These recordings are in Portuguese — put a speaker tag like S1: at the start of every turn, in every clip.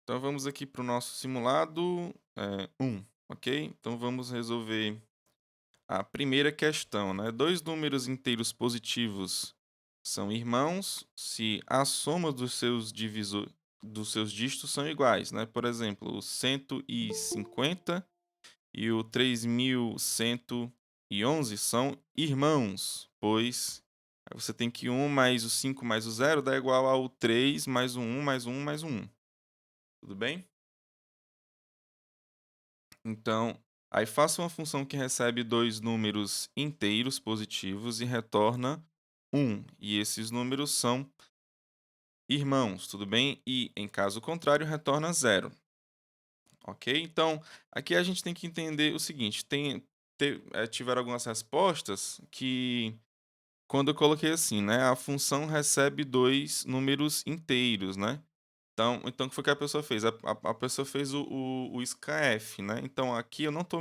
S1: Então vamos aqui para o nosso simulado 1, ok? Então vamos resolver a primeira questão, né? Dois números inteiros positivos são irmãos se a soma dos seus dígitos são iguais, né? Por exemplo, o 150 e o 3111 são irmãos, pois aí você tem que 1 mais o 5 mais o zero dá igual ao 3 mais o 1 mais o 1 mais o 1. Tudo bem? Então, aí faça uma função que recebe dois números inteiros positivos e retorna 1. E esses números são irmãos, tudo bem? E, em caso contrário, retorna zero, ok? Então, aqui a gente tem que entender o seguinte: tiveram algumas respostas que, quando eu coloquei assim, né? A função recebe dois números inteiros, né? Então o que foi que a pessoa fez? A pessoa fez o scanf, né. Então aqui eu não tô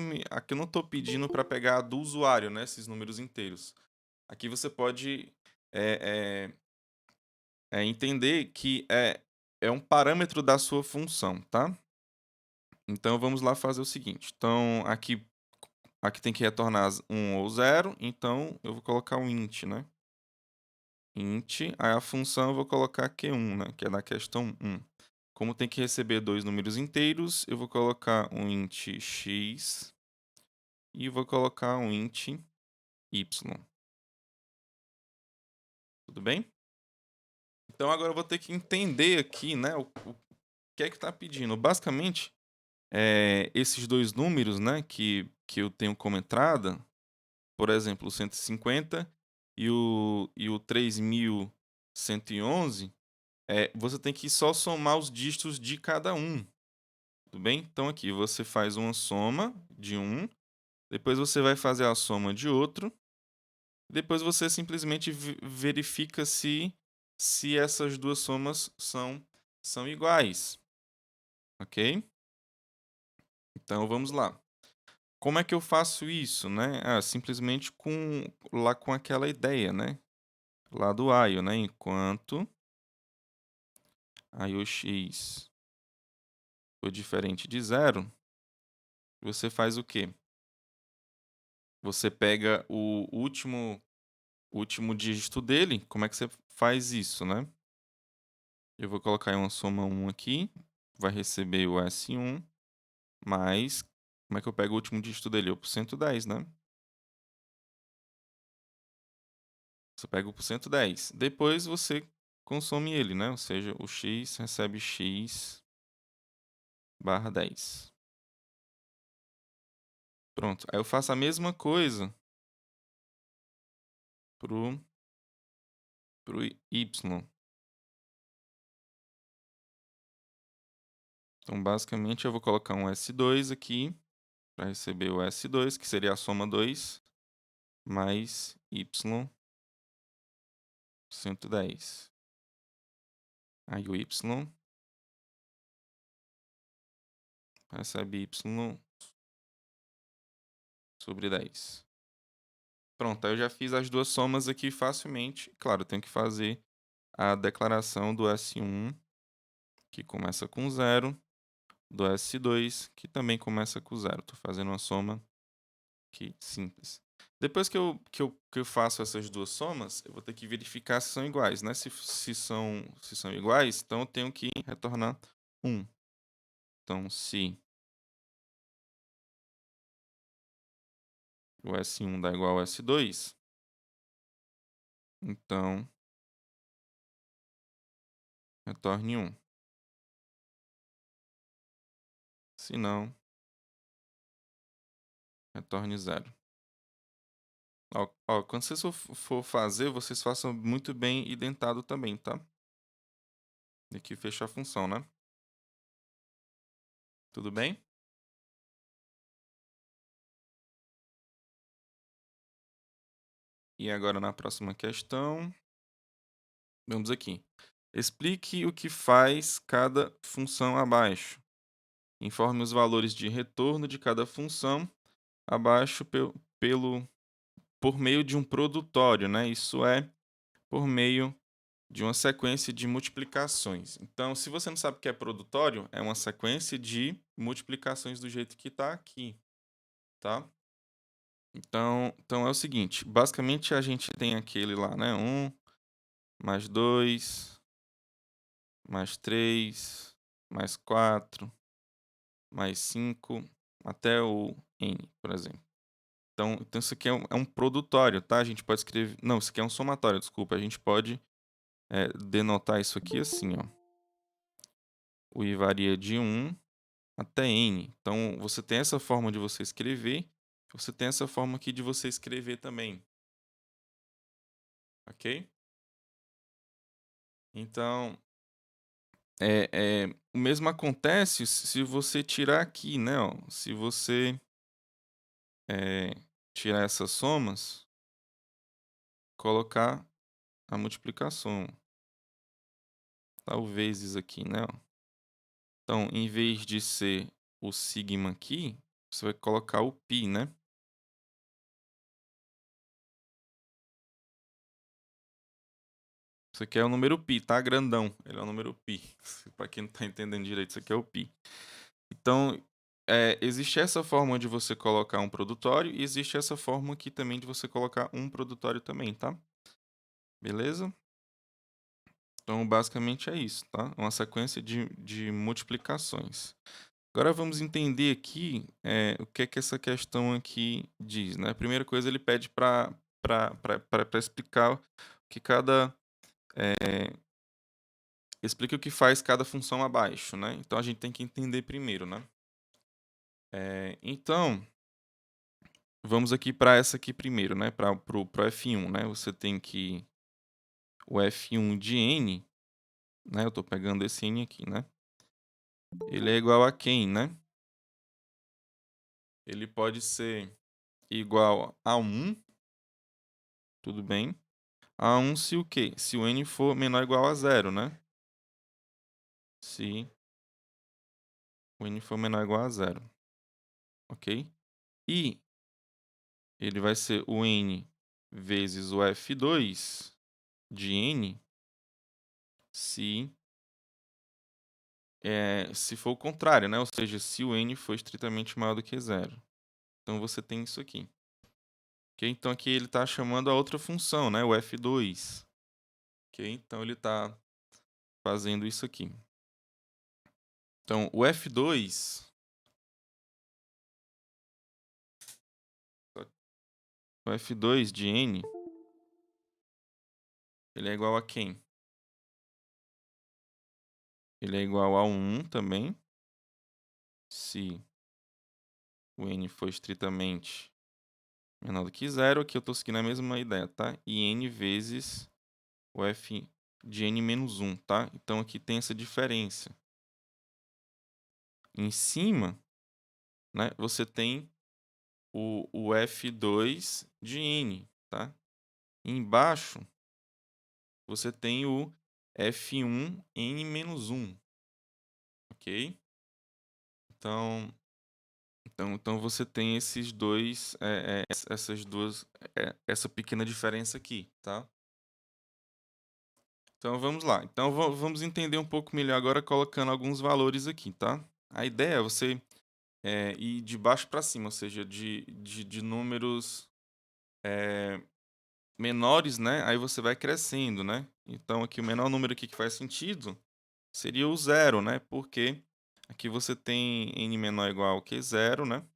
S1: pedindo para pegar do usuário, né, esses números inteiros. Aqui você pode, eh entender que é um parâmetro da sua função, tá. Então vamos lá fazer o seguinte, então aqui tem que retornar 1 ou zero, então eu vou colocar um int, né. Int, aí a função eu vou colocar q1, né, que é da questão 1. Como tem que receber dois números inteiros, eu vou colocar um int x e vou colocar um int y. Tudo bem? Então agora eu vou ter que entender aqui, né, o que é que está pedindo. Basicamente, esses dois números, né, que eu tenho como entrada, por exemplo, o 150 e o 3111, você tem que só somar os dígitos de cada um. Tudo bem? Então aqui você faz uma soma de um. Depois você vai fazer a soma de outro, depois você simplesmente verifica se essas duas somas são iguais, ok? Então vamos lá. Como é que eu faço isso, né? Simplesmente com aquela ideia, né? Lá do while, né? Enquanto aí o x for diferente de zero, você faz o quê? Você pega o último dígito dele. Como é que você faz isso, né? Eu vou colocar em uma soma um aqui, vai receber o S1, mais como é que eu pego o último dígito dele? O por 110, né. Você pega o por 110. Depois você consome ele, né, ou seja, o x recebe x barra 10. Pronto, aí eu faço a mesma coisa pro pro y. Então, basicamente, eu vou colocar um S2 aqui, para receber o S2, que seria a soma 2, mais y 110. Aí o y recebe y sobre 10. Pronto, aí eu já fiz as duas somas aqui facilmente. Claro, eu tenho que fazer a declaração do S1, que começa com zero, do S2, que também começa com zero. Estou fazendo uma soma aqui simples. Depois que eu faço essas duas somas, eu vou ter que verificar se são iguais, né? Se são iguais, então eu tenho que retornar 1. Então, se o S1 dá igual ao S2, então retorne 1. Se não, retorne zero. Ó, quando vocês for fazer, vocês façam muito bem identado também, tá? E aqui fecha a função, né? Tudo bem? E agora na próxima questão, vamos aqui. Explique o que faz cada função abaixo. Informe os valores de retorno de cada função abaixo por meio de um produtório, né? Isso é, por meio de uma sequência de multiplicações. Então, se você não sabe o que é produtório, é uma sequência de multiplicações do jeito que está aqui, tá? Então é o seguinte, basicamente a gente tem aquele lá, né? 1 mais 2 mais 3 mais 4 mais 5 até o n, por exemplo. Então isso aqui é um produtório, tá? A gente pode escrever. Não, isso aqui é um somatório, desculpa. A gente pode denotar isso aqui assim, ó. O i varia de 1 até n. Então você tem essa forma de você escrever, você tem essa forma aqui de você escrever também. Ok? Então, o mesmo acontece se você tirar aqui, né? Ó, se você eh, tirar essas somas, colocar a multiplicação, tá? O vezes aqui, né? Ó. Então, em vez de ser o sigma aqui, você vai colocar o π, né? Isso aqui é o número π, tá? Grandão. Ele é o número π. Para quem não tá entendendo direito, isso aqui é o π. Então, existe essa forma de você colocar um produtório e existe essa forma aqui também de você colocar um produtório também, tá? Beleza? Então, basicamente é isso, tá? Uma sequência de multiplicações. Agora vamos entender aqui o que é que essa questão aqui diz, né? A primeira coisa, ele pede para explicar o que cada... explica o que faz cada função abaixo, né? Então, a gente tem que entender primeiro, né? Então, vamos aqui para essa aqui primeiro, né? Para o F1, né? Você tem que... O F1 de n, né? Eu estou pegando esse n aqui, né? Ele é igual a quem, né? Ele pode ser igual a 1, tudo bem? A 1 se o quê? Se o n for menor ou igual a 0, né? Se o n for menor ou igual a 0, ok? E ele vai ser o n vezes o f2 de n se for o contrário, né? Ou seja, se o n for estritamente maior do que 0. Então você tem isso aqui. Ok? Então aqui ele está chamando a outra função, né? O f2. Ok? Então ele está fazendo isso aqui. Então o f2, o f2 de n, ele é igual a quem? Ele é igual a 1 também, se o n for estritamente menor do que 0. Aqui eu estou seguindo a mesma ideia, tá? E n vezes o f de n menos 1, tá? Então aqui tem essa diferença. Em cima, né, você tem o f2 de n, tá? E embaixo, você tem o f1 n menos 1, ok? Então você tem esses dois, essas duas, essa pequena diferença aqui, tá? Então vamos lá. Então vamos entender um pouco melhor agora colocando alguns valores aqui, tá? A ideia é você ir de baixo para cima, ou seja, de números menores, né? Aí você vai crescendo, né? Então aqui o menor número aqui que faz sentido seria o zero, né? Porque aqui você tem n menor ou igual que zero, né?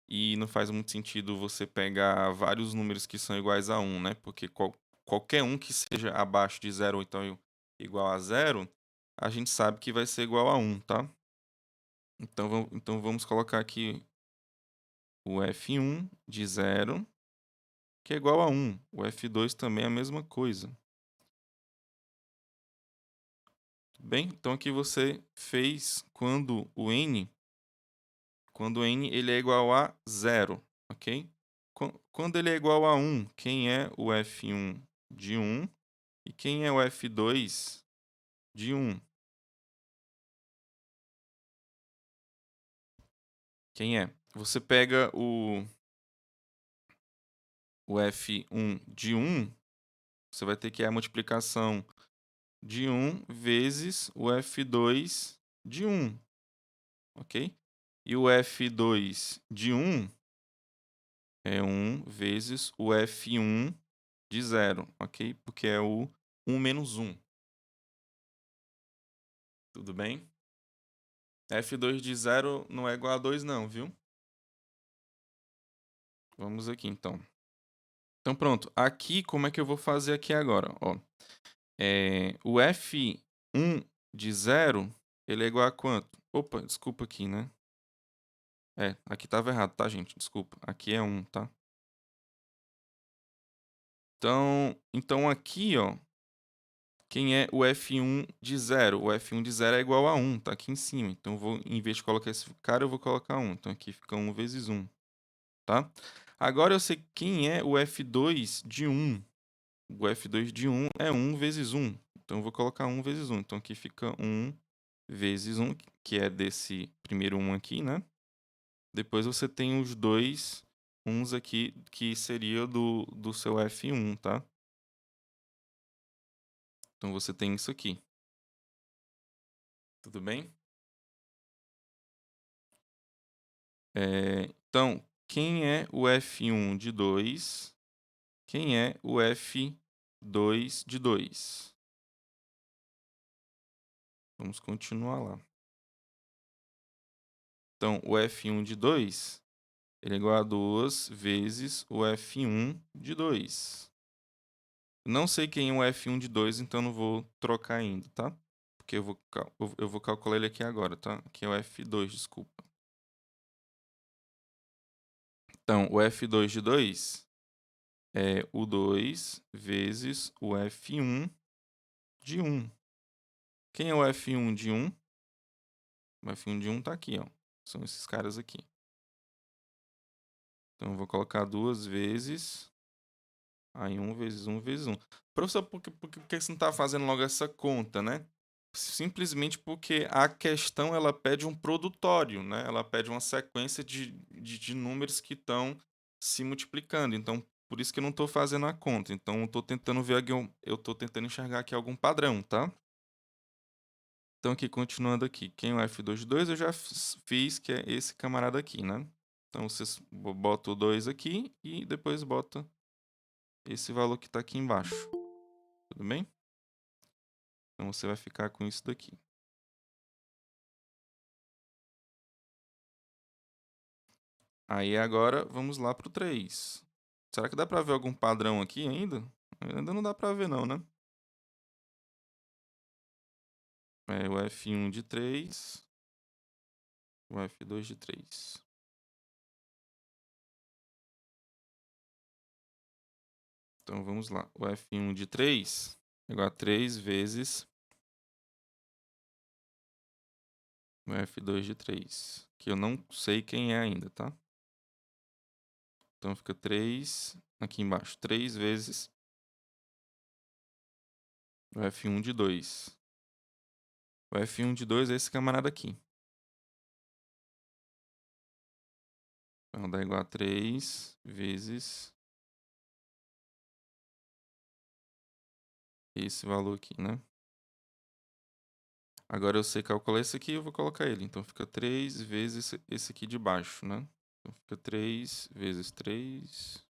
S1: E não faz muito sentido você pegar vários números que são iguais a 1, né? Porque qualquer um que seja abaixo de zero ou então igual a zero, a gente sabe que vai ser igual a 1, tá? Então vamos colocar aqui o f1 de zero, que é igual a 1. O f2 também é a mesma coisa. Tudo bem? Então aqui você fez quando n ele é igual a 0, ok? Quando ele é igual a 1, quem é o f1 de 1 e quem é o f2 de 1? Quem é? Você pega o f1 de 1, você vai ter que a multiplicação de 1 vezes o F2 de 1, ok? E o F2 de 1 é 1 vezes o F1 de 0, ok? Porque é o 1 menos 1. Tudo bem? F2 de 0 não é igual a 2 não, viu? Vamos aqui, então. Então, pronto. Aqui, como é que eu vou fazer aqui agora? Ó, o F1 de 0, ele é igual a quanto? Opa, desculpa aqui, né? Aqui estava errado, tá, gente? Desculpa. Aqui é 1, tá? Então aqui, ó, quem é o F1 de 0? O F1 de 0 é igual a 1, tá aqui em cima. Então, em vez de colocar esse cara, eu vou colocar 1. Então, aqui fica 1 vezes 1, tá? Agora eu sei quem é o F2 de 1. O F2 de 1 é 1 vezes 1. Então, eu vou colocar 1 vezes 1. Então, aqui fica 1 vezes 1, que é desse primeiro 1 aqui, né? Depois você tem os dois 1s aqui, que seria do seu F1, tá? Então, você tem isso aqui. Tudo bem? Então, quem é o F1 de 2? Quem é o F2 de 2? Vamos continuar lá. Então, o F1 de 2, ele é igual a 2 vezes o F1 de 2. Não sei quem é o F1 de 2, então não vou trocar ainda, tá? Porque eu vou calcular ele aqui agora, tá? Aqui é o F2, desculpa. Então, o F2 de 2 é o 2 vezes o F1 de 1. Quem é o F1 de 1? O F1 de 1 tá aqui, ó. São esses caras aqui. Então, eu vou colocar 2 vezes. Aí, 1 vezes 1 vezes 1. Professor, por que você não tá fazendo logo essa conta, né? Simplesmente porque a questão, ela pede um produtório, né? Ela pede uma sequência de números que estão se multiplicando. Então, por isso que eu não estou fazendo a conta. Então, eu tô tentando ver aqui, eu tô tentando enxergar aqui algum padrão, tá? Então, aqui, continuando aqui, quem é o F2 de 2 eu já fiz, que é esse camarada aqui, né? Então, vocês botam o 2 aqui e depois bota esse valor que está aqui embaixo. Tudo bem? Então, você vai ficar com isso daqui. Aí, agora, vamos lá para o 3. Será que dá para ver algum padrão aqui ainda? Ainda não dá para ver não, né? É o F1 de 3, o F2 de 3. Então, vamos lá. O F1 de 3 é igual a 3 vezes o F2 de 3, que eu não sei quem é ainda, tá? Então, fica 3 aqui embaixo. 3 vezes o F1 de 2. O F1 de 2 é esse camarada aqui. Então, dá igual a 3 vezes esse valor aqui, né? Agora eu sei calcular esse aqui, eu vou colocar ele. Então, fica 3 vezes esse aqui de baixo, né? Então, fica 3 vezes 3.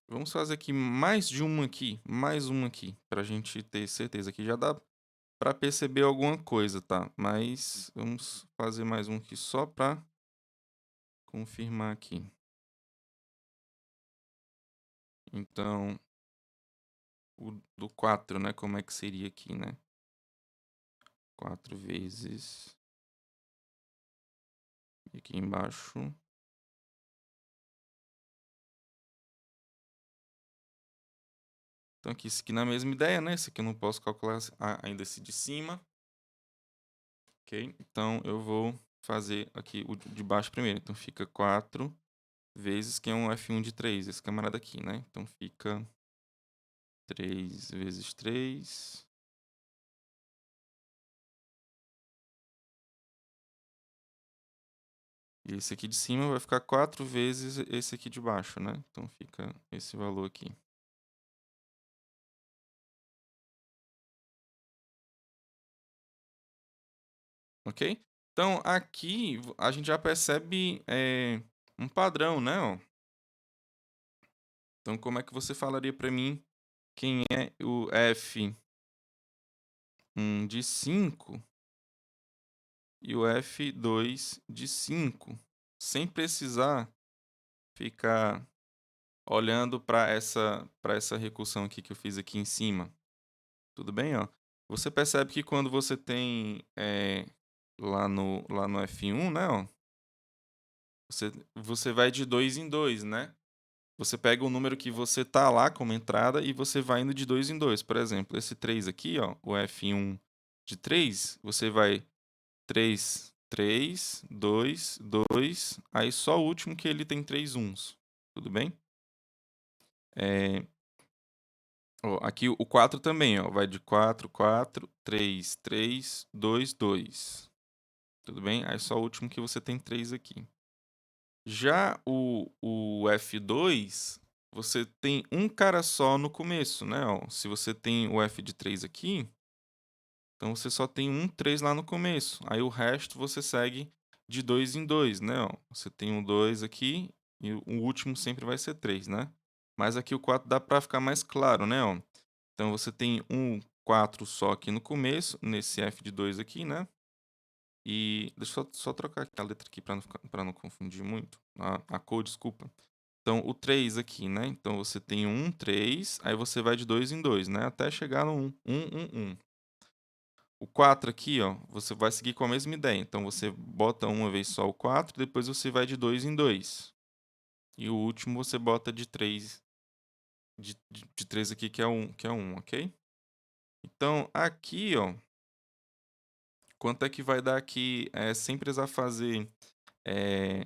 S1: Vamos fazer aqui mais uma aqui, pra gente ter certeza que já dá pra perceber alguma coisa, tá? Mas vamos fazer mais um aqui só pra confirmar aqui. Então, o do 4, né? Como é que seria aqui, né? 4 vezes aqui embaixo. Então, aqui, isso aqui na mesma ideia, né? Esse aqui eu não posso calcular ainda esse de cima. Ok? Então, eu vou fazer aqui o de baixo primeiro. Então, fica 4 vezes, que é um F1 de 3, esse camarada aqui, né? Então, fica 3 vezes 3. E esse aqui de cima vai ficar 4 vezes esse aqui de baixo, né? Então fica esse valor aqui. Ok? Então aqui a gente já percebe um padrão, né? Ó. Então como é que você falaria para mim quem é o F1 de 5 e o F2 de 5, sem precisar ficar olhando para essa recursão aqui que eu fiz aqui em cima? Tudo bem, ó. Você percebe que quando você tem, lá no F1, né, ó, você vai de 2 em 2, né. Você pega o número que você tá lá como entrada e você vai indo de 2 em 2. Por exemplo, esse 3 aqui, ó, o F1 de 3, você vai 3, 3, 2, 2, aí só o último que ele tem 3 uns, tudo bem? Eh, ó, aqui o 4 também, ó, vai de 4, 4, 3, 3, 2, 2. Tudo bem? Aí só o último que você tem 3 aqui. Já o F2, você tem um cara só no começo, né, ó. Se você tem o F de 3 aqui, então você só tem um 3 lá no começo. Aí o resto você segue de 2 em 2, né, ó. Você tem um 2 aqui e o último sempre vai ser 3, né. Mas aqui o 4 dá pra ficar mais claro, né, ó. Então você tem um 4 só aqui no começo, nesse F de 2 aqui, né. E deixa eu só trocar aqui a letra aqui para não confundir muito, a cor, desculpa. Então o 3 aqui, né, então você tem um 3, aí você vai de 2 em 2, né, até chegar no 1, 1, 1, 1. O 4 aqui, ó, você vai seguir com a mesma ideia, então você bota uma vez só o 4, depois você vai de 2 em 2. E o último você bota de 3, de 3 aqui que é um, ok? Então aqui, ó, quanto é que vai dar aqui, sem precisar fazer, eh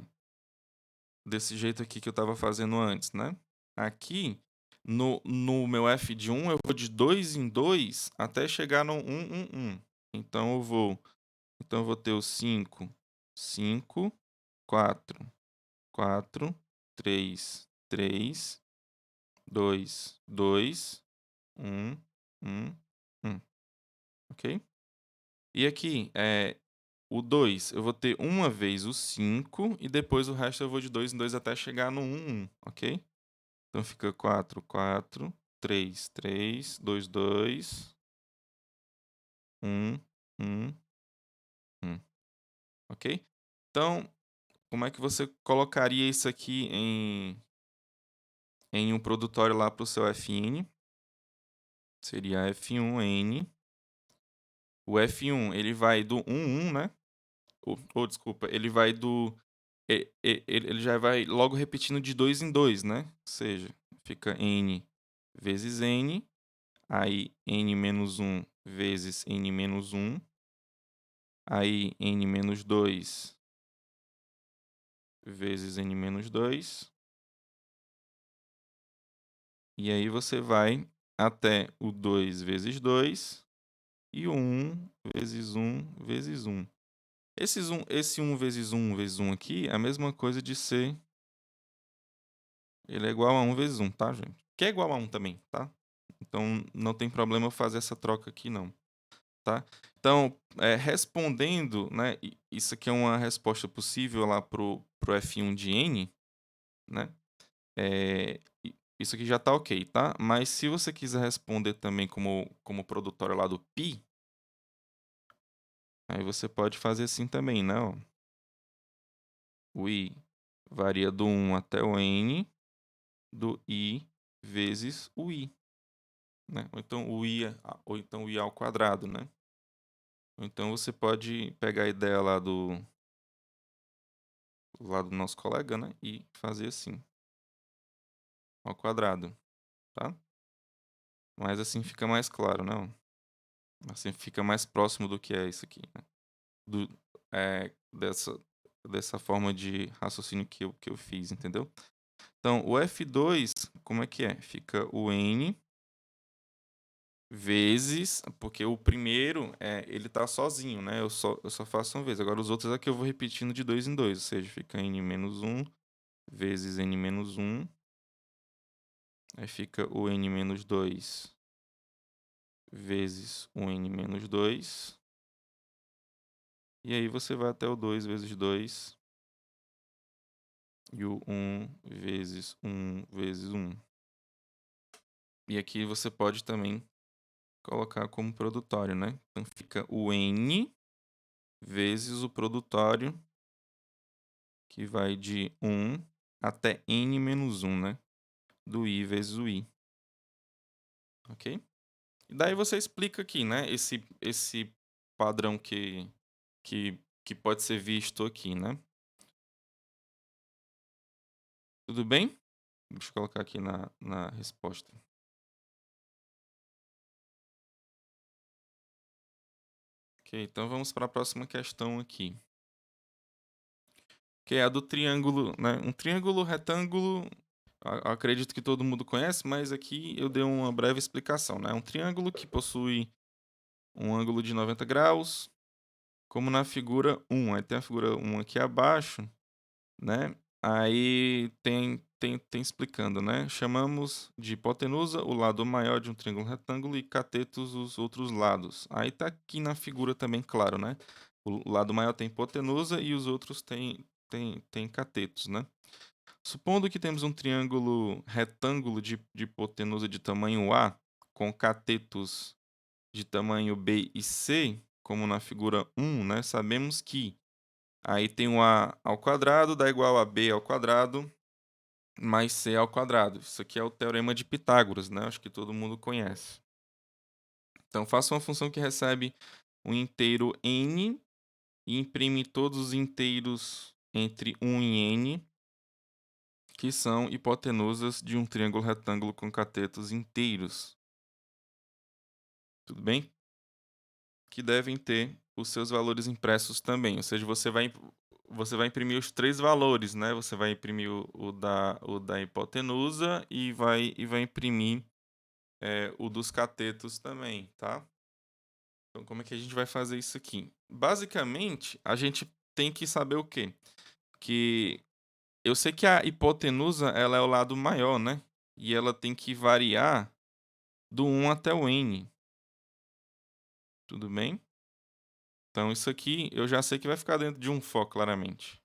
S1: desse jeito aqui que eu estava fazendo antes, né. Aqui, no meu F de 1, eu vou de 2 em 2 até chegar no 1, 1, 1. Então eu vou ter o 5, 5, 4, 4, 3, 3, 2, 2, 1, 1, 1, ok? E aqui, o 2, eu vou ter uma vez o 5 e depois o resto eu vou de 2 em 2 até chegar no 1, 1, ok? Então fica 4, 4, 3, 3, 2, 2, 1, 1, 1, ok? Então, como é que você colocaria isso aqui em um produtório lá para o seu Fn? Seria F1N. O F1 ele vai do 1, 1, né? Ou desculpa, ele vai do. Ele já vai logo repetindo de 2 em 2, né? Ou seja, fica N vezes N, aí N menos 1 vezes N menos 1. Aí n menos 2 vezes n menos 2. E aí você vai até o 2 vezes 2 e o 1 vezes 1 vezes 1. Esse 1 vezes 1 vezes 1 aqui é a mesma coisa de ser. Ele é igual a 1 vezes 1, tá, gente? Que é igual a 1 também, tá? Então não tem problema eu fazer essa troca aqui, não, tá? Então, respondendo, né? Isso aqui é uma resposta possível lá pro F1 de N, né? Isso aqui já tá ok, tá? Mas se você quiser responder também como produtório lá do pi, aí você pode fazer assim também, né? Ó. O i varia do 1 até o n do i vezes o i, né? Ou então o i ao quadrado, né? Ou então você pode pegar a ideia lá do nosso colega, né? E fazer assim, ao quadrado, tá? Mas assim fica mais claro, né? Assim fica mais próximo do que é isso aqui, né? Do, dessa forma de raciocínio que eu fiz, entendeu? Então, o F2, como é que é? Fica o N vezes, porque o primeiro, ele tá sozinho, né, eu só faço uma vez, agora os outros aqui eu vou repetindo de 2 em 2, ou seja, fica n menos 1 vezes n menos 1, aí fica o n menos 2 vezes o n menos 2, e aí você vai até o 2 vezes 2, e o 1 vezes 1 vezes 1. E aqui você pode também colocar como produtório, né, então fica o n vezes o produtório, que vai de 1 até n menos 1, né, do i vezes o i, ok? E daí você explica aqui, né, esse padrão que pode ser visto aqui, né. Tudo bem? Deixa eu colocar aqui na resposta. Ok, então vamos para a próxima questão aqui, que é a do triângulo, né, um triângulo retângulo, acredito que todo mundo conhece, mas aqui eu dei uma breve explicação, né. Um triângulo que possui um ângulo de 90 graus, como na figura 1. Aí tem a figura 1 aqui abaixo, né, aí tem explicando, né, chamamos de hipotenusa o lado maior de um triângulo retângulo e catetos os outros lados. Aí tá aqui na figura também claro, né, o lado maior tem hipotenusa e os outros têm catetos, né. Supondo que temos um triângulo retângulo de hipotenusa de tamanho A, com catetos de tamanho B e C, como na figura 1, né, sabemos que aí tem um A ao quadrado dá igual a B ao quadrado mais C ao quadrado. Isso aqui é o teorema de Pitágoras, né, acho que todo mundo conhece. Então faça uma função que recebe um inteiro n e imprime todos os inteiros entre 1 e n, que são hipotenusas de um triângulo retângulo com catetos inteiros. Tudo bem? Que devem ter os seus valores impressos também, ou seja, você vai imprimir os 3 valores, né, você vai imprimir o da hipotenusa e vai imprimir, o dos catetos também, tá. Então como é que a gente vai fazer isso aqui? Basicamente, a gente tem que saber o quê? Que eu sei que a hipotenusa ela é o lado maior, né, e ela tem que variar do 1 até o n, tudo bem? Então isso aqui eu já sei que vai ficar dentro de um for claramente,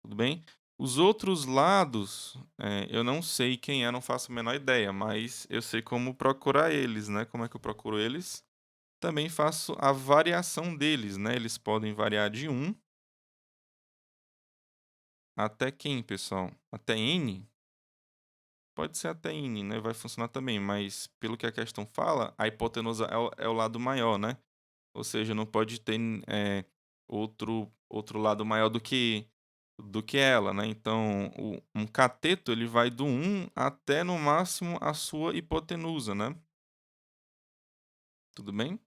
S1: tudo bem? Os outros lados, eu não sei quem é, não faço a menor ideia, mas eu sei como procurar eles, né. Como é que eu procuro eles? Também faço a variação deles, né, eles podem variar de 1 até quem, pessoal? Até n? Pode ser até n, né, vai funcionar também, mas pelo que a questão fala, a hipotenusa é o lado maior, né. Ou seja, não pode ter, outro lado maior do que ela, né. Então um cateto ele vai do 1 até no máximo a sua hipotenusa, né. Tudo bem?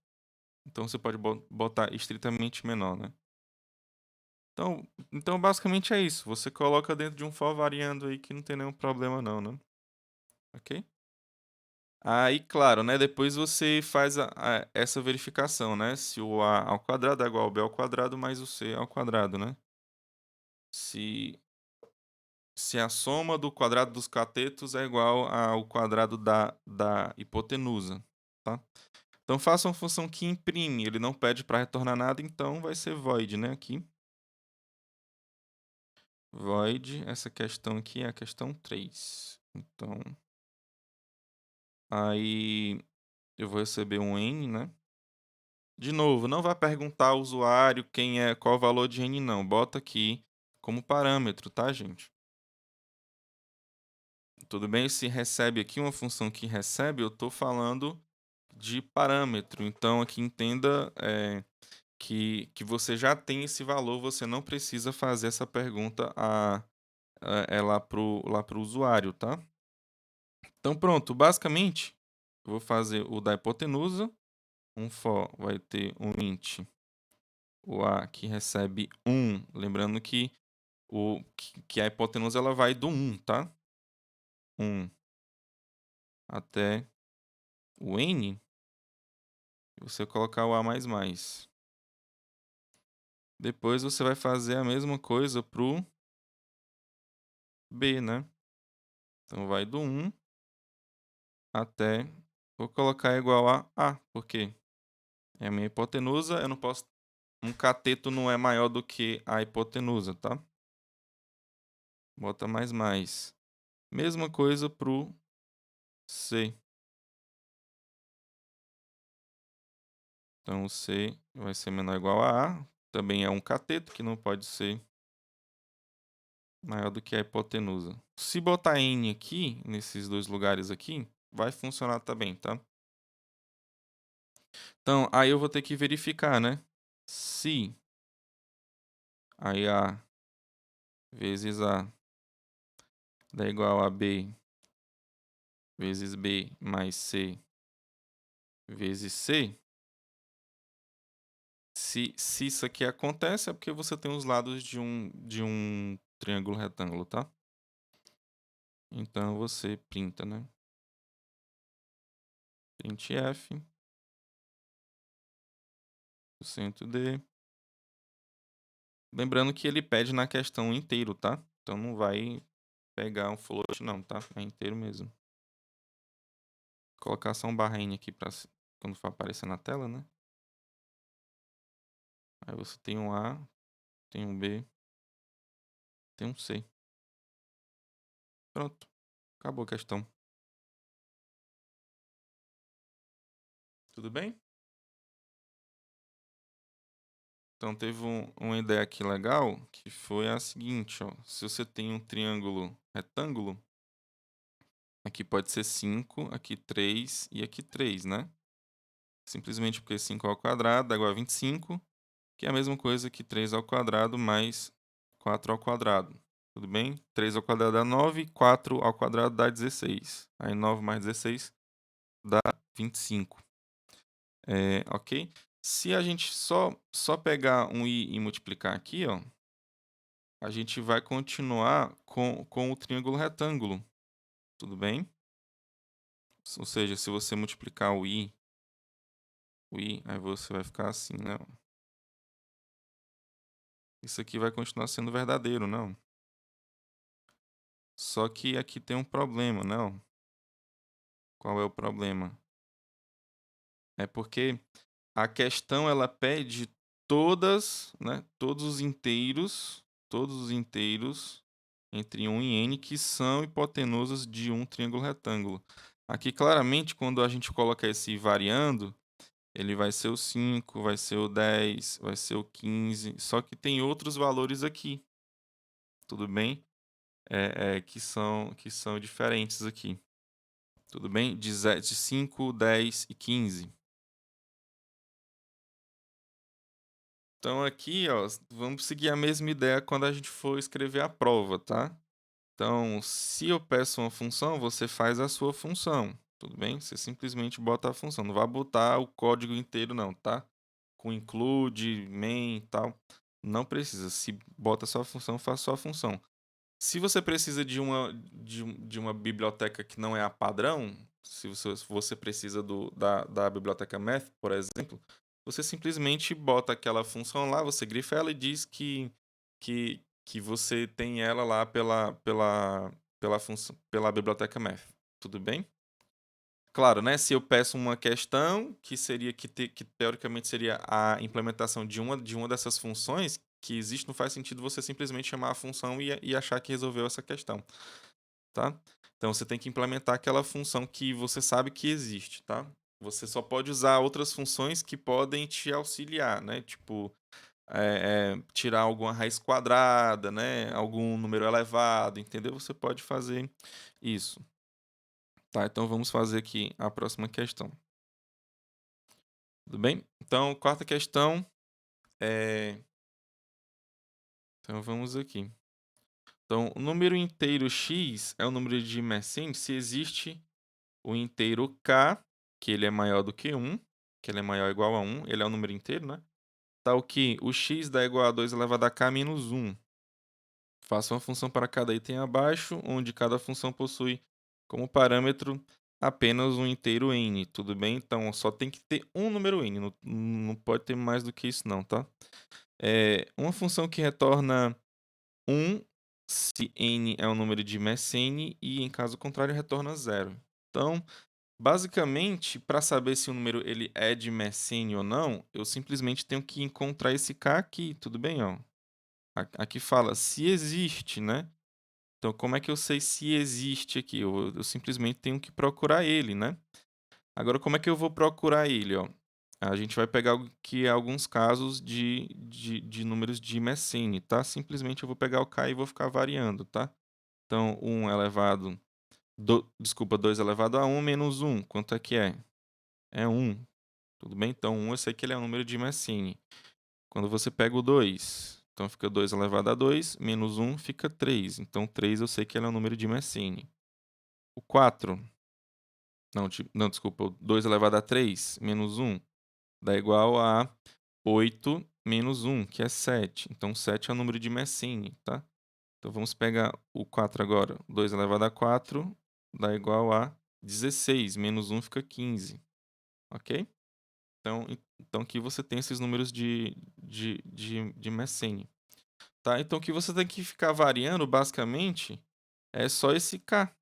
S1: Então você pode botar estritamente menor, né. Então basicamente é isso, você coloca dentro de um for variando aí que não tem nenhum problema não, né. Ok? Aí claro, né, depois você faz essa verificação, né, se o A ao quadrado é igual ao B ao quadrado mais o C ao quadrado, né. Se Se a soma do quadrado dos catetos é igual ao quadrado da hipotenusa, tá. Então faça uma função que imprime, ele não pede para retornar nada, então vai ser void, né, aqui. Void, essa questão aqui é a questão 3. Então, aí eu vou receber um n, né. De novo, não vai perguntar ao usuário qual o valor de n não, bota aqui como parâmetro, tá, gente. Tudo bem? Se recebe aqui uma função que recebe, eu estou falando de parâmetro. Então, aqui entenda que você já tem esse valor, você não precisa fazer essa pergunta lá pro usuário, tá? Então, pronto. Basicamente, eu vou fazer o da hipotenusa. Um for vai ter um int, o a que recebe 1. Lembrando que a hipotenusa ela vai do 1, tá? 1 até o n. você colocar o A++. Depois você vai fazer a mesma coisa pro B, né? Então vai do 1 até... Vou colocar igual a A, por quê? É a minha hipotenusa, eu não posso... Um cateto não é maior do que a hipotenusa, tá? Bota mais. Mesma coisa pro C. Então, o C vai ser menor ou igual a A. Também é um cateto, que não pode ser maior do que a hipotenusa. Se botar N aqui, nesses dois lugares aqui, vai funcionar também, tá? Então, aí eu vou ter que verificar, né? Se aí A vezes A dá igual a B vezes B mais C vezes C, se isso aqui acontece, é porque você tem os lados de um triângulo retângulo, tá? Então, você printa, né? Printf, centro D. Lembrando que ele pede na questão inteiro, tá? Então, não vai pegar um float não, tá? É inteiro mesmo. Vou colocar só um barra N aqui pra quando for aparecer na tela, né? Aí você tem um A, tem um B, tem um C. Pronto. Acabou a questão. Tudo bem? Então, teve uma ideia aqui legal, que foi a seguinte, ó. Se você tem um triângulo retângulo, aqui pode ser 5, aqui 3 e aqui 3, né? Simplesmente porque 5 ao quadrado dá igual a 25, que é a mesma coisa que 3 ao quadrado mais 4 ao quadrado. Tudo bem? 3 ao quadrado dá 9, 4 ao quadrado dá 16. Aí 9 mais 16 dá 25. Ok? Se a gente só pegar um i e multiplicar aqui, ó, a gente vai continuar com o triângulo retângulo. Tudo bem? Ou seja, se você multiplicar o i, aí você vai ficar assim, né? Isso aqui vai continuar sendo verdadeiro, não? Só que aqui tem um problema, não? Qual é o problema? É porque a questão ela pede né, todos os inteiros entre 1 e n que são hipotenusas de um triângulo retângulo. Aqui claramente quando a gente coloca esse variando, ele vai ser o 5, vai ser o 10, vai ser o 15, só que tem outros valores aqui. Tudo bem? Que são diferentes aqui. Tudo bem? De 5, 10 e 15. Então aqui, ó, vamos seguir a mesma ideia quando a gente for escrever a prova, tá? Então, se eu peço uma função, você faz a sua função, tudo bem? Você simplesmente bota a função, não vai botar o código inteiro não, tá? Com include, main e tal. Não precisa. Se bota só a função, faz só a função. Se você precisa de uma biblioteca que não é a padrão, se você precisa da biblioteca Math, por exemplo, você simplesmente bota aquela função lá, você grifa ela e diz que você tem ela lá pela biblioteca Math. Tudo bem? Claro, né? Se eu peço uma questão que seria que teoricamente seria a implementação de uma dessas funções que existe, não faz sentido você simplesmente chamar a função e achar que resolveu essa questão, tá? Então você tem que implementar aquela função que você sabe que existe, tá? Você só pode usar outras funções que podem te auxiliar, né? Tipo, tirar alguma raiz quadrada, né? Algum número elevado, entendeu? Você pode fazer isso. Tá, então vamos fazer aqui a próxima questão. Tudo bem? Então, quarta questão é. Então vamos aqui. Então, o número inteiro x é o número de Mersenne se existe o inteiro k, que ele é maior do que 1, que ele é maior ou igual a 1, ele é um número inteiro, né? Tal que o x dá igual a 2 elevado a k menos 1. Faça uma função para cada item abaixo, onde cada função possui como parâmetro apenas um inteiro n, tudo bem? Então só tem que ter um número n, não pode ter mais do que isso não, tá? Uma função que retorna 1 se n é um número de Mersenne e, em caso contrário, retorna zero. Então, basicamente, para saber se o número ele é de Mersenne ou não, eu simplesmente tenho que encontrar esse k aqui, tudo bem? Ó. Aqui fala se existe, né? Então, como é que eu sei se existe aqui? Eu simplesmente tenho que procurar ele, né? Agora, como é que eu vou procurar ele, ó? A gente vai pegar aqui alguns casos de números de Mersenne, tá? Simplesmente eu vou pegar o k e vou ficar variando, tá? Então, 1 elevado... desculpa, 2 elevado a 1 menos 1, quanto é que é? É 1, tudo bem? Então, 1 eu sei que ele é um número de Mersenne. Quando você pega o 2, então fica 2 elevado a 2, menos 1 fica 3. Então, 3 eu sei que ele é um número de Mersenne. O 4, não, desculpa, o 2 elevado a 3, menos 1, dá igual a 8 menos 1, que é 7. Então, 7 é o número de Mersenne, tá? Então, vamos pegar o 4 agora. 2 elevado a 4 dá igual a 16, menos 1 fica 15, ok? Então aqui você tem esses números de Mersenne. Tá? Então, o que você tem que ficar variando, basicamente, é só esse K.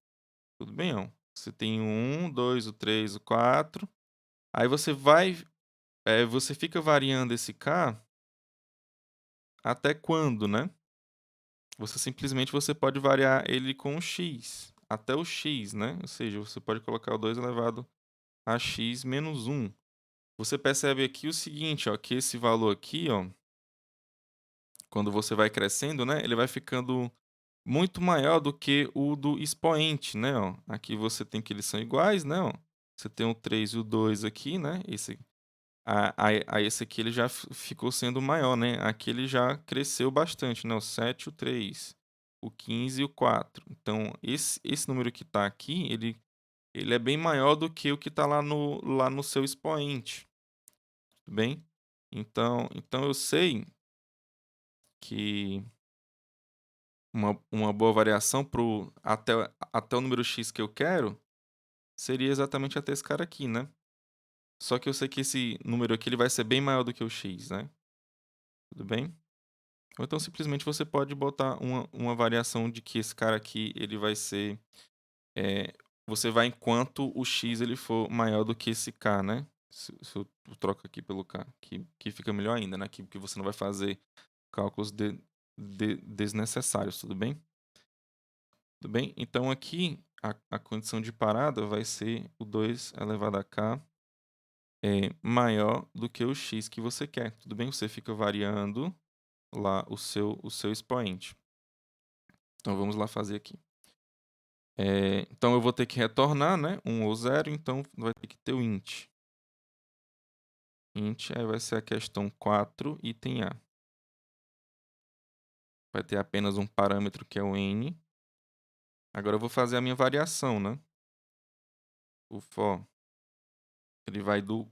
S1: Tudo bem, ó? Você tem o 1, 2, o 3, o 4. Aí você fica variando esse K até quando, né? Você pode variar ele com o X. Até o X, né? Ou seja, você pode colocar o 2 elevado a X menos 1. Você percebe aqui o seguinte, ó, que esse valor aqui, ó, quando você vai crescendo, né, ele vai ficando muito maior do que o do expoente, né, ó. Aqui você tem que eles são iguais, né, ó. Você tem o 3 e o 2 aqui, né, esse aqui ele já ficou sendo maior, né. Aqui ele já cresceu bastante, né, o 7 e o 3, o 15 e o 4. Então esse número que está aqui, ele é bem maior do que o que está lá no seu expoente, tudo bem? Então eu sei que uma boa variação até o número x que eu quero seria exatamente até esse cara aqui, né? Só que eu sei que esse número aqui ele vai ser bem maior do que o x, né? Tudo bem? Ou então simplesmente você pode botar uma variação de que esse cara aqui ele vai ser. é, Você vai enquanto o x ele for maior do que esse k, né? Se eu troco aqui pelo k, que fica melhor ainda, né? Que você não vai fazer cálculos desnecessários, tudo bem? Tudo bem? Então aqui a condição de parada vai ser o 2 elevado a k maior do que o x que você quer. Tudo bem? Você fica variando lá o seu expoente. Então vamos lá fazer aqui. Então eu vou ter que retornar, né? 1 ou 0, então vai ter que ter o int. Int aí vai ser a questão 4, item A. Vai ter apenas um parâmetro que é o n. Agora eu vou fazer a minha variação, né? O for, ele vai do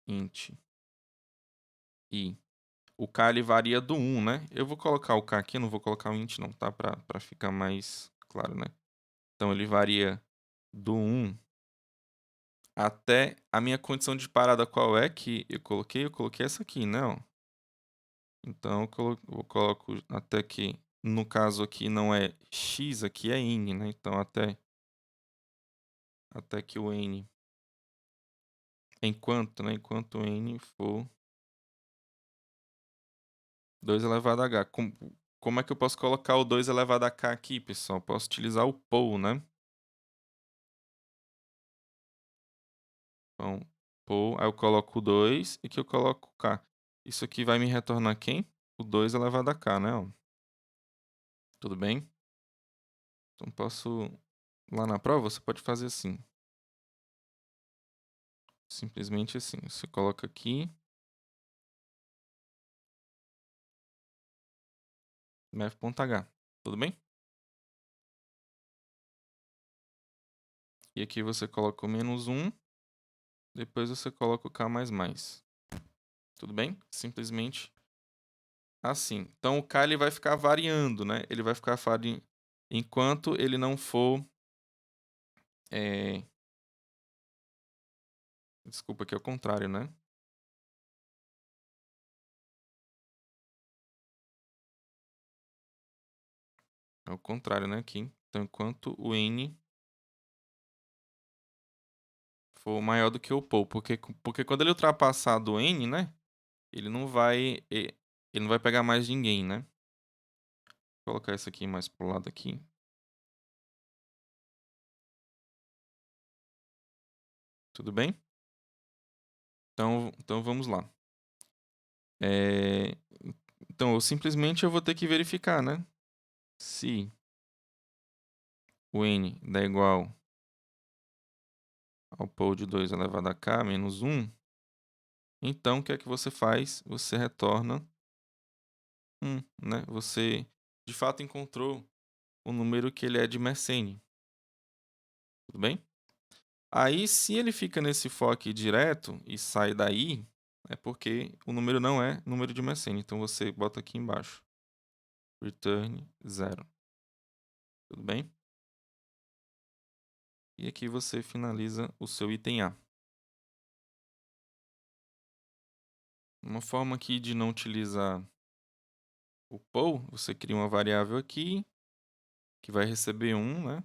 S1: int i. O k ele varia do 1, né? Eu vou colocar o k aqui, eu não vou colocar o int não, tá? Pra ficar mais claro, né? Então ele varia do 1 até a minha condição de parada qual é que eu coloquei? Eu coloquei essa aqui, né? Ó. Então eu coloco até que, no caso aqui não é x, aqui é n, né? Então até que o n, enquanto, né? Enquanto o n for 2 elevado a h. Como é que eu posso colocar o 2 elevado a k aqui, pessoal? Posso utilizar o poll, né? Então, poll, aí eu coloco o 2 e que eu coloco o k. Isso aqui vai me retornar quem? O 2 elevado a k, né? Ó. Tudo bem? Então posso... Lá na prova você pode fazer assim. Simplesmente assim. Você coloca aqui. Math.h. Tudo bem? E aqui você coloca o menos 1. Depois você coloca o k mais mais. Tudo bem? Simplesmente assim. Então o k ele vai ficar variando, né? Ele vai ficar enquanto ele não for... Desculpa, aqui é o contrário, né? É o contrário, né, aqui. Então, enquanto o n for maior do que o pool, porque quando ele ultrapassar do n, né, ele não vai, ele não vai pegar mais ninguém, né? Vou colocar isso aqui mais pro lado aqui. Tudo bem? Então vamos lá. É, então, eu vou ter que verificar, né? Se o n dá igual ao pool de 2 elevado a k menos 1, então o que é que você faz? Você retorna 1, né? Você, de fato, encontrou o número que ele é de Mersenne. Tudo bem? Aí, se ele fica nesse for aqui direto e sai daí, é porque o número não é número de Mersenne. Então, você bota aqui embaixo. Return 0. Tudo bem? E aqui você finaliza o seu item A. Uma forma aqui de não utilizar o poll, você cria uma variável aqui que vai receber 1, né?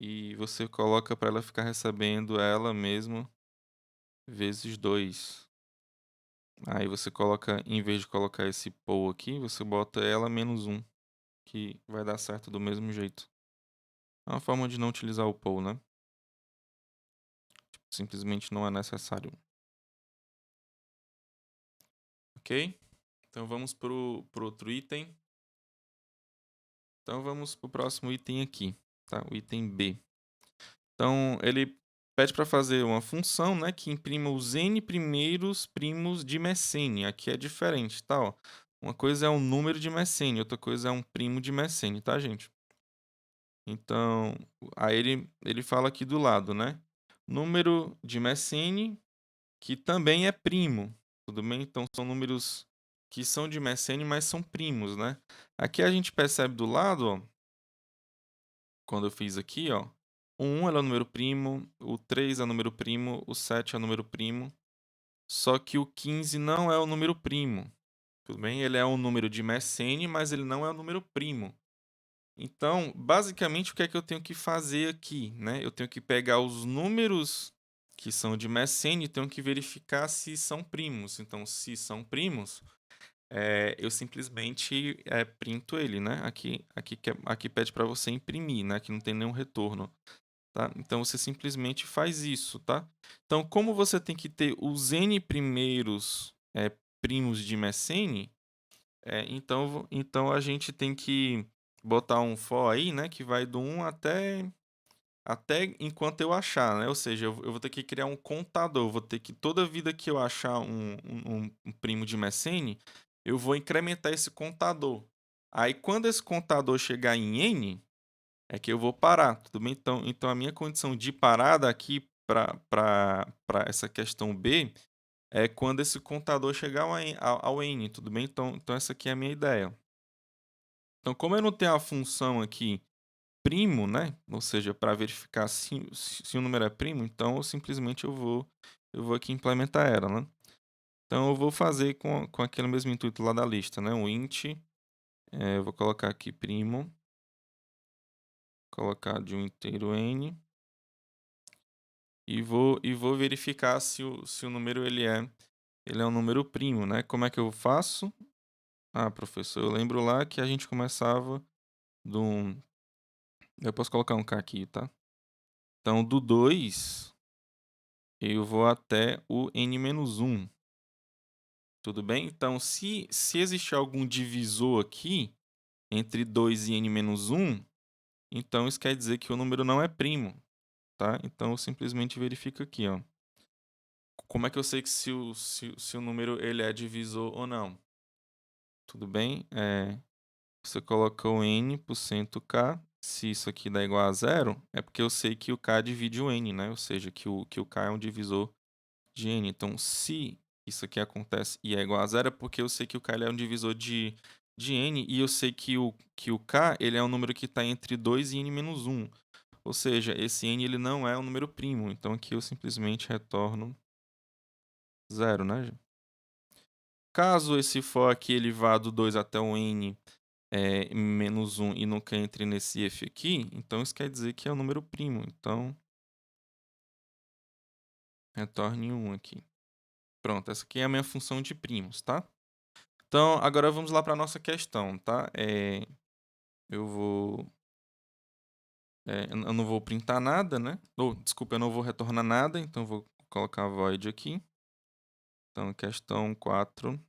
S1: E você coloca para ela ficar recebendo ela mesma vezes 2. Aí você coloca, em vez de colocar esse poll aqui, você bota ela menos 1, que vai dar certo do mesmo jeito. É uma forma de não utilizar o poll, né? Simplesmente não é necessário. Ok? Então vamos pro outro item. Então vamos pro próximo item aqui, tá? O item B. Então ele pede para fazer uma função, né, que imprima os n primeiros primos de Mersenne. Aqui é diferente, tá? Ó. Uma coisa é um número de Mersenne, outra coisa é um primo de Mersenne, tá, gente? Então, aí ele fala aqui do lado, né? Número de Mersenne, que também é primo, tudo bem? Então, são números que são de Mersenne, mas são primos, né? Aqui a gente percebe do lado, ó, quando eu fiz aqui, ó, o 1 é o número primo, o 3 é o número primo, o 7 é o número primo, só que o 15 não é o número primo, tudo bem? Ele é um número de Mersenne, mas ele não é o número primo. Então, basicamente, o que é que eu tenho que fazer aqui, né? Eu tenho que pegar os números que são de Mersenne e tenho que verificar se são primos. Então, se são primos, eu simplesmente printo ele, né? Aqui pede para você imprimir, né? Que não tem nenhum retorno, tá? Então, você simplesmente faz isso, tá? Então, como você tem que ter os n primeiros primos de Mersenne, então a gente tem que botar um for aí, né, que vai do 1 até enquanto eu achar, né? Ou seja, eu vou ter que criar um contador, eu vou ter que, toda vida que eu achar um primo de Mersenne, eu vou incrementar esse contador. Aí, quando esse contador chegar em n, é que eu vou parar, tudo bem? Então a minha condição de parada aqui para essa questão B é quando esse contador chegar ao n, tudo bem? Então essa aqui é a minha ideia. Então, como eu não tenho a função aqui primo, né? Ou seja, para verificar se o número é primo, então eu vou aqui implementar ela, né? Então eu vou fazer com aquele mesmo intuito lá da lista, né? O int, eu vou colocar aqui primo, colocar de um inteiro n, e vou verificar se o número ele é um número primo, né? Como é que eu faço? Ah, professor, eu lembro lá que a gente começava do... Eu posso colocar um K aqui, tá? Então, do 2, eu vou até o n-1. Tudo bem? Então, se existir algum divisor aqui entre 2 e n-1, então isso quer dizer que o número não é primo, tá? Então, eu simplesmente verifico aqui, ó. Como é que eu sei que se o número ele é divisor ou não? Tudo bem? Você coloca o n%k. Se isso aqui dá igual a 0, é porque eu sei que o k divide o n, né? Ou seja, que o k é um divisor de n. Então, se isso aqui acontece e é igual a 0, é porque eu sei que o k é um divisor de n, e eu sei que o k ele é um número que está entre 2 e n menos 1. Ou seja, esse n ele não é um número primo, então aqui eu simplesmente retorno 0, né? Caso esse for aqui ele vá do 2 até o n menos 1 e nunca entre nesse if aqui, então isso quer dizer que é um número primo. Então, retorne 1 aqui. Pronto, essa aqui é a minha função de primos, tá? Então, agora vamos lá para a nossa questão, tá? Eu vou... eu não vou printar nada, né? Desculpa, eu não vou retornar nada, então eu vou colocar void aqui. Então, questão 4,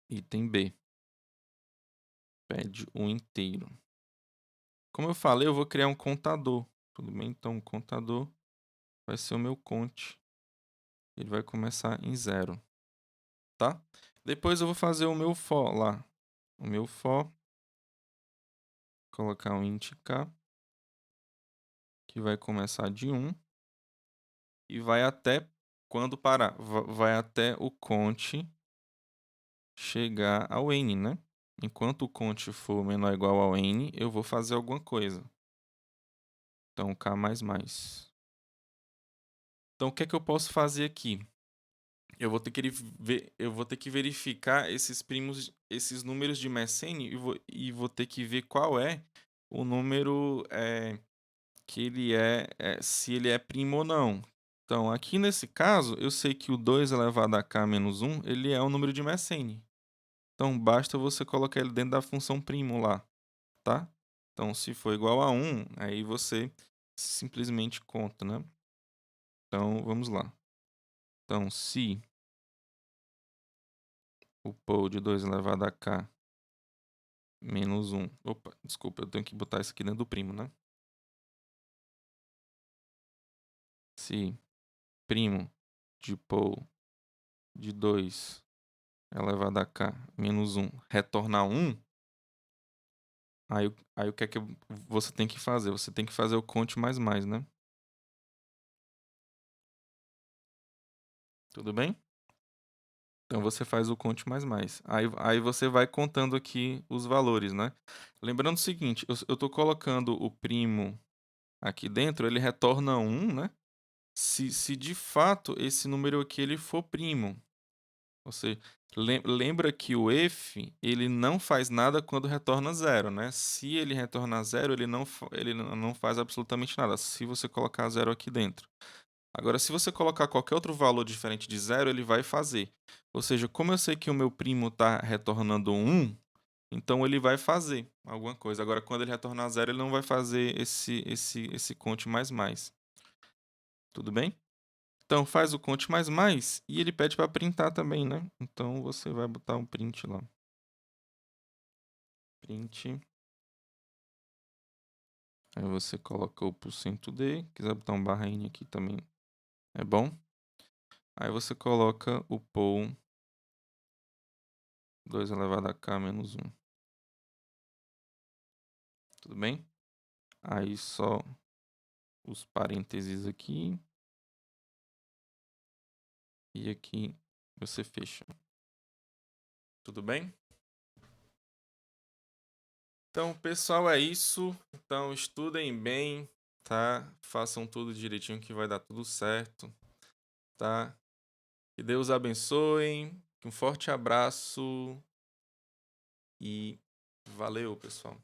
S1: item B. Pede o inteiro. Como eu falei, eu vou criar um contador, tudo bem? Então, o contador vai ser o meu cont. Ele vai começar em 0, tá? Depois eu vou fazer o meu for lá. O meu for, colocar um int k, que vai começar de 1 e vai até quando parar? Vai até o cont chegar ao n, né? Enquanto o cont for menor ou igual ao n, eu vou fazer alguma coisa. Então, k++. Então, o que é que eu posso fazer aqui? Eu vou ter que verificar esses primos, esses números de Mersenne e vou ter que ver qual é o número que ele se ele é primo ou não. Então, aqui nesse caso, eu sei que o 2 elevado a k menos 1, ele é um número de Mersenne. Então, basta você colocar ele dentro da função primo lá, tá? Então, se for igual a 1, aí você simplesmente conta, né? Então, vamos lá. Então, se o pool de 2 elevado a k menos 1... Opa, desculpa, eu tenho que botar isso aqui dentro do primo, né? Se primo de pool de 2 elevado a k menos 1 retornar 1, aí o que é que você tem que fazer? Você tem que fazer o cont mais mais, né? Tudo bem? Então você faz o cont mais mais. Aí você vai contando aqui os valores, né? Lembrando o seguinte, eu estou colocando o primo aqui dentro, ele retorna 1, né? Se de fato esse número aqui ele for primo. Você lembra que o if ele não faz nada quando retorna 0, né? Se ele retornar 0, ele não faz absolutamente nada, se você colocar 0 aqui dentro. Agora, se você colocar qualquer outro valor diferente de 0, ele vai fazer. Ou seja, como eu sei que o meu primo está retornando 1, então ele vai fazer alguma coisa. Agora, quando ele retornar 0, ele não vai fazer esse cont mais mais. Tudo bem? Então, faz o cont mais mais e ele pede para printar também, né? Então, você vai botar um print lá. Print. Aí você coloca o %d. Quiser botar um barra n aqui também é bom. Aí você coloca o pool 2 elevado a k menos 1. Tudo bem? Aí só os parênteses aqui. E aqui você fecha. Tudo bem? Então, pessoal, é isso. Então, estudem bem, tá? Façam tudo direitinho que vai dar tudo certo, tá? Que Deus abençoe. Um forte abraço e valeu, pessoal.